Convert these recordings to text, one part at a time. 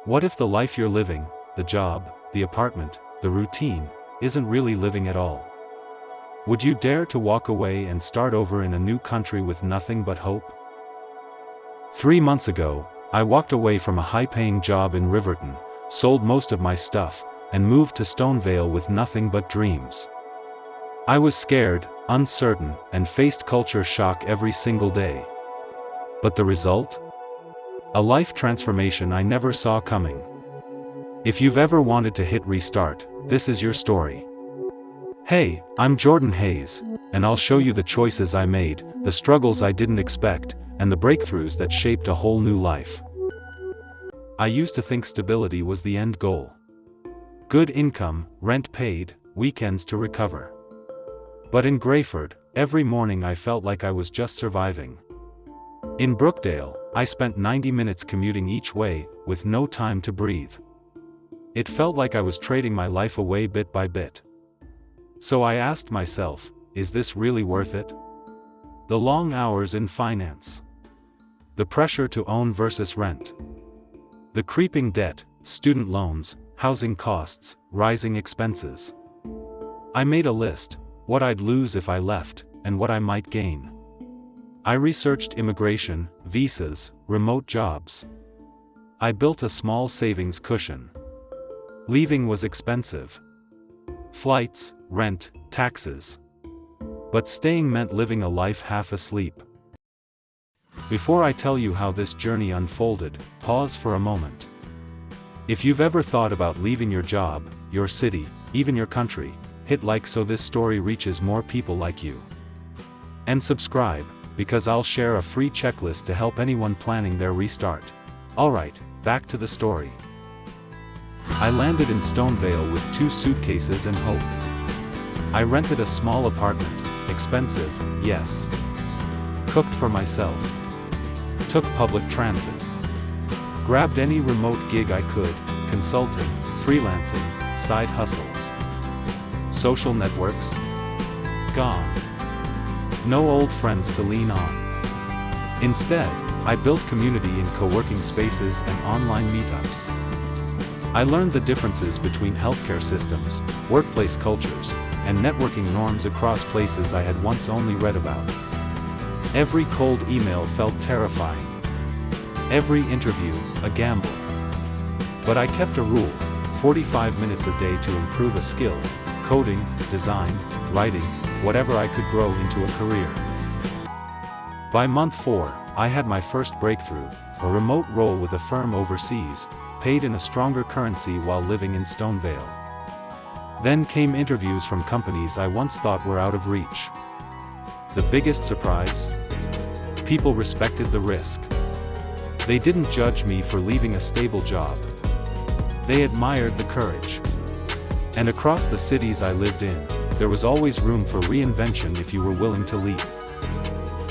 What if the life you're living, the job, the apartment, the routine, isn't really living at all? Would you dare to walk away and start over in a new country with nothing but hope? 3 months ago, I walked away from a high-paying job in Riverton, sold most of my stuff, and moved to Stonevale with nothing but dreams. I was scared, uncertain, and faced culture shock every single day. But the result? A life transformation I never saw coming. If you've ever wanted to hit restart, this is your story. Hey, I'm Jordan Hayes, and I'll show you the choices I made, the struggles I didn't expect, and the breakthroughs that shaped a whole new life. I used to think stability was the end goal. Good income, rent paid, weekends to recover. But in Grayford, every morning I felt like I was just surviving. In Brookdale, I spent 90 minutes commuting each way, with no time to breathe. It felt like I was trading my life away bit by bit. So I asked myself, is this really worth it? The long hours in finance. The pressure to own versus rent. The creeping debt, student loans, housing costs, rising expenses. I made a list, what I'd lose if I left, and what I might gain. I researched immigration, visas, remote jobs. I built a small savings cushion. Leaving was expensive. Flights, rent, taxes. But staying meant living a life half asleep. Before I tell you how this journey unfolded, pause for a moment. If you've ever thought about leaving your job, your city, even your country, hit like so this story reaches more people like you. And subscribe, because I'll share a free checklist to help anyone planning their restart. Alright, back to the story. I landed in Stonevale with 2 suitcases and hope. I rented a small apartment, expensive, yes. Cooked for myself. Took public transit. Grabbed any remote gig I could, consulting, freelancing, side hustles. Social networks? Gone. No old friends to lean on. Instead, I built community in co-working spaces and online meetups. I learned the differences between healthcare systems, workplace cultures, and networking norms across places I had once only read about. Every cold email felt terrifying. Every interview, a gamble. But I kept a rule, 45 minutes a day to improve a skill, coding, design, writing, whatever I could grow into a career. By month 4, I had my first breakthrough, a remote role with a firm overseas, paid in a stronger currency while living in Stonevale. Then came interviews from companies I once thought were out of reach. The biggest surprise? People respected the risk. They didn't judge me for leaving a stable job. They admired the courage. And across the cities I lived in, there was always room for reinvention if you were willing to leap.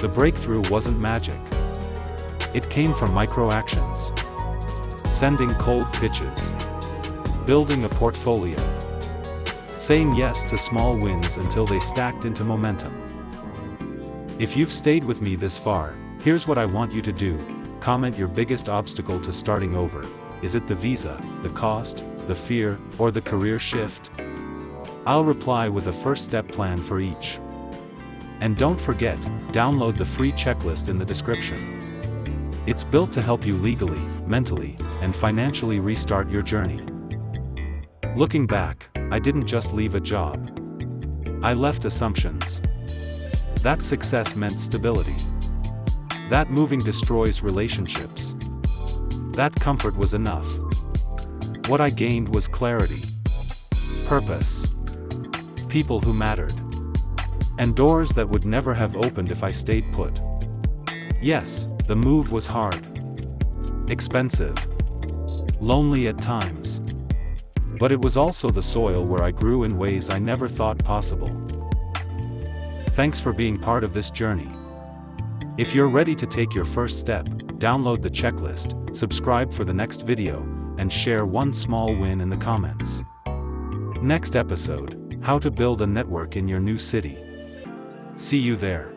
The breakthrough wasn't magic. It came from micro-actions. Sending cold pitches. Building a portfolio. Saying yes to small wins until they stacked into momentum. If you've stayed with me this far, here's what I want you to do. Comment your biggest obstacle to starting over. Is it the visa, the cost, the fear, or the career shift? I'll reply with a first-step plan for each. And don't forget, download the free checklist in the description. It's built to help you legally, mentally, and financially restart your journey. Looking back, I didn't just leave a job. I left assumptions. That success meant stability. That moving destroys relationships. That comfort was enough. What I gained was clarity. Purpose. People who mattered. And doors that would never have opened if I stayed put. Yes, the move was hard. Expensive. Lonely at times. But it was also the soil where I grew in ways I never thought possible. Thanks for being part of this journey. If you're ready to take your first step, download the checklist, subscribe for the next video, and share one small win in the comments. Next episode, how to build a network in your new city. See you there.